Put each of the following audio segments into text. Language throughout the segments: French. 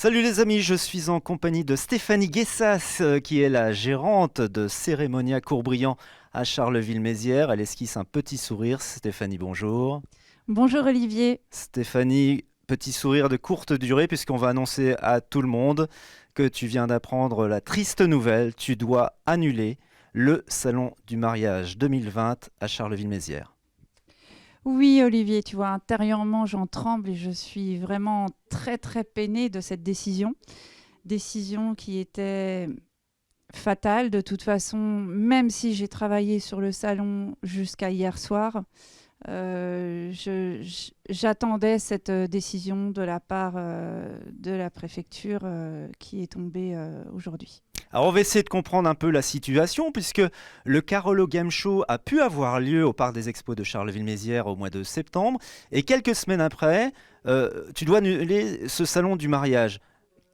Salut les amis, je suis en compagnie de Stéphanie Guessas, qui est la gérante de Cérémonia Courbriand à Charleville-Mézières. Elle esquisse un petit sourire. Stéphanie, bonjour. Bonjour Olivier. Stéphanie, petit sourire de courte durée puisqu'on va annoncer à tout le monde que tu viens d'apprendre la triste nouvelle. Tu dois annuler le salon du mariage 2020 à Charleville-Mézières. Oui Olivier, tu vois, intérieurement j'en tremble et je suis vraiment très très peinée de cette décision. Décision qui était fatale de toute façon, même si j'ai travaillé sur le salon jusqu'à hier soir. J'attendais cette décision de la part de la préfecture qui est tombée aujourd'hui. Alors on va essayer de comprendre un peu la situation puisque le Carolo Game Show a pu avoir lieu au Parc des Expos de Charleville-Mézières au mois de septembre et quelques semaines après, tu dois annuler ce salon du mariage.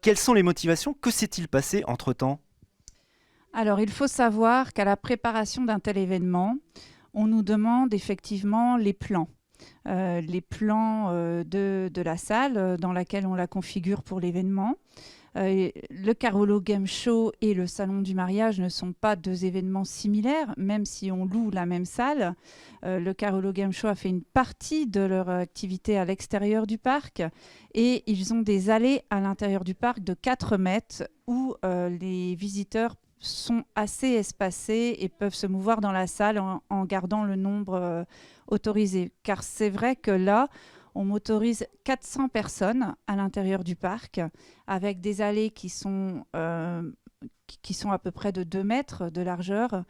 Quelles sont les motivations? Que s'est-il passé entre-temps? Alors, il faut savoir qu'à la préparation d'un tel événement, on nous demande effectivement les plans de la salle dans laquelle on la configure pour l'événement. Le Carolo Game Show et le Salon du mariage ne sont pas deux événements similaires, même si on loue la même salle. Le Carolo Game Show a fait une partie de leur activité à l'extérieur du parc et ils ont des allées à l'intérieur du parc de 4 mètres où les visiteurs sont assez espacés et peuvent se mouvoir dans la salle en gardant le nombre autorisé. Car c'est vrai que là, on m'autorise 400 personnes à l'intérieur du parc avec des allées qui sont à peu près de 2 mètres de largeur.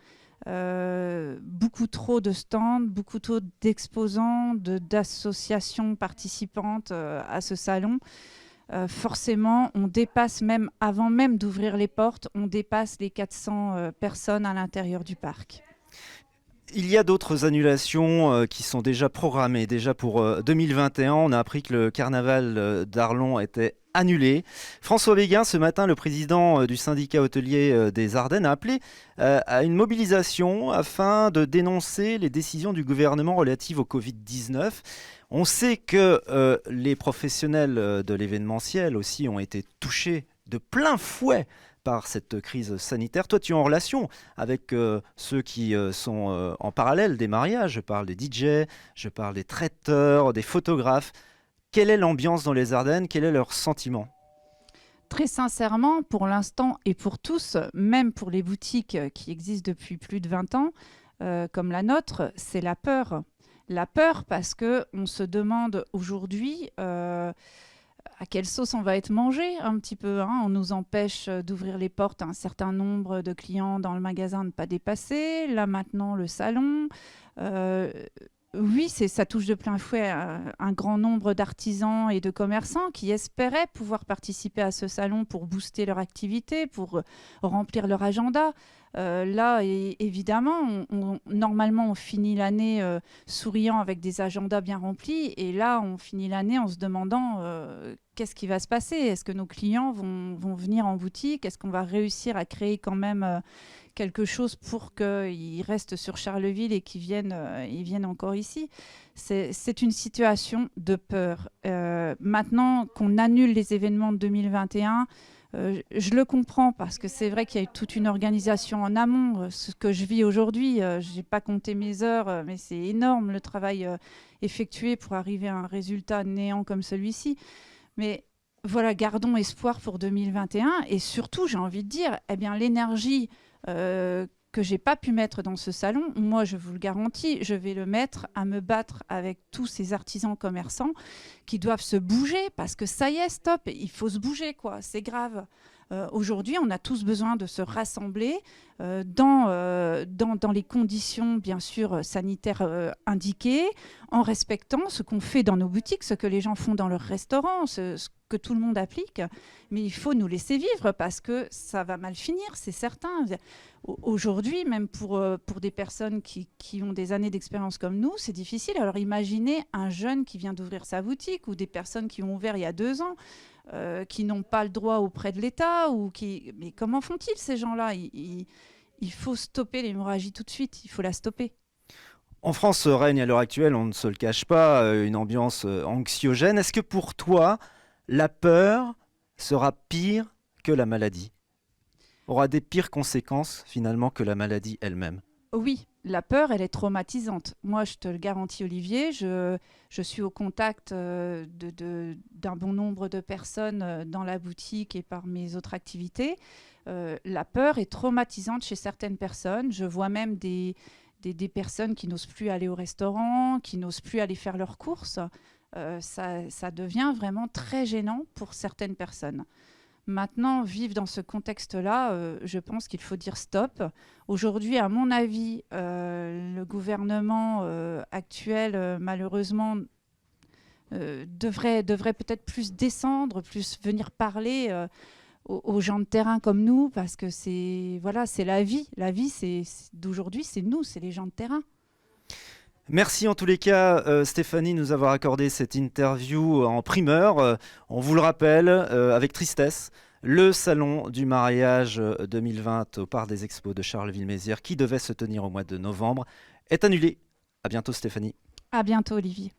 Beaucoup trop de stands, beaucoup trop d'exposants, d'associations participantes à ce salon. Forcément, on dépasse même, avant même d'ouvrir les portes, on dépasse les 400 personnes à l'intérieur du parc. Il y a d'autres annulations qui sont déjà programmées. Déjà pour 2021, on a appris que le carnaval d'Arlon était annulé. François Béguin, ce matin, le président du syndicat hôtelier des Ardennes, a appelé à une mobilisation afin de dénoncer les décisions du gouvernement relatives au Covid-19. On sait que les professionnels de l'événementiel aussi ont été touchés de plein fouet par cette crise sanitaire. Toi, tu es en relation avec ceux qui sont en parallèle des mariages. Je parle des DJ, je parle des traiteurs, des photographes. Quelle est l'ambiance dans les Ardennes? Quel est leur sentiment? Très sincèrement, pour l'instant et pour tous, même pour les boutiques qui existent depuis plus de 20 ans, comme la nôtre, c'est la peur. La peur parce qu'on se demande aujourd'hui à quelle sauce on va être mangé un petit peu. On nous empêche d'ouvrir les portes à un certain nombre de clients dans le magasin, ne pas dépasser. Là maintenant, le salon. Euh, oui, ça touche de plein fouet un grand nombre d'artisans et de commerçants qui espéraient pouvoir participer à ce salon pour booster leur activité, pour remplir leur agenda. Là, évidemment, normalement, on finit l'année souriant avec des agendas bien remplis. Et là, on finit l'année en se demandant qu'est-ce qui va se passer. Est-ce que nos clients vont venir en boutique? Est-ce qu'on va réussir à créer quand même quelque chose pour qu'ils restent sur Charleville et ils viennent encore ici? C'est une situation de peur. Maintenant qu'on annule les événements de 2021, je le comprends parce que c'est vrai qu'il y a eu toute une organisation en amont. Ce que je vis aujourd'hui, je n'ai pas compté mes heures, mais c'est énorme le travail effectué pour arriver à un résultat néant comme celui-ci. Mais voilà, gardons espoir pour 2021 et surtout, j'ai envie de dire, eh bien, l'énergie que j'ai pas pu mettre dans ce salon, moi je vous le garantis, je vais le mettre à me battre avec tous ces artisans commerçants qui doivent se bouger parce que ça y est, stop, il faut se bouger quoi, c'est grave. Aujourd'hui, on a tous besoin de se rassembler dans les conditions, bien sûr, sanitaires indiquées, en respectant ce qu'on fait dans nos boutiques, ce que les gens font dans leurs restaurants, ce que tout le monde applique. Mais il faut nous laisser vivre parce que ça va mal finir, c'est certain. Aujourd'hui, même pour des personnes qui ont des années d'expérience comme nous, c'est difficile. Alors imaginez un jeune qui vient d'ouvrir sa boutique ou des personnes qui ont ouvert il y a 2 ans. Qui n'ont pas le droit auprès de l'État mais comment font-ils ces gens-là? Il faut stopper l'hémorragie tout de suite, il faut la stopper. En France règne à l'heure actuelle, on ne se le cache pas, une ambiance anxiogène. Est-ce que pour toi, la peur, sera pire que la maladie, aura des pires conséquences finalement que la maladie elle-même. Oui, la peur, elle est traumatisante. Moi, je te le garantis, Olivier, je suis au contact d'un bon nombre de personnes dans la boutique et par mes autres activités. La peur est traumatisante chez certaines personnes. Je vois même des personnes qui n'osent plus aller au restaurant, qui n'osent plus aller faire leurs courses. Ça devient vraiment très gênant pour certaines personnes. Maintenant, vivre dans ce contexte-là, je pense qu'il faut dire stop. Aujourd'hui, à mon avis, le gouvernement actuel, malheureusement, devrait peut-être plus descendre, plus venir parler aux gens de terrain comme nous, parce que c'est la vie. La vie, d'aujourd'hui, c'est nous, c'est les gens de terrain. Merci en tous les cas, Stéphanie, de nous avoir accordé cette interview en primeur. On vous le rappelle, avec tristesse, le salon du mariage 2020 au Parc des Expos de Charleville-Mézières, qui devait se tenir au mois de novembre, est annulé. À bientôt, Stéphanie. À bientôt, Olivier.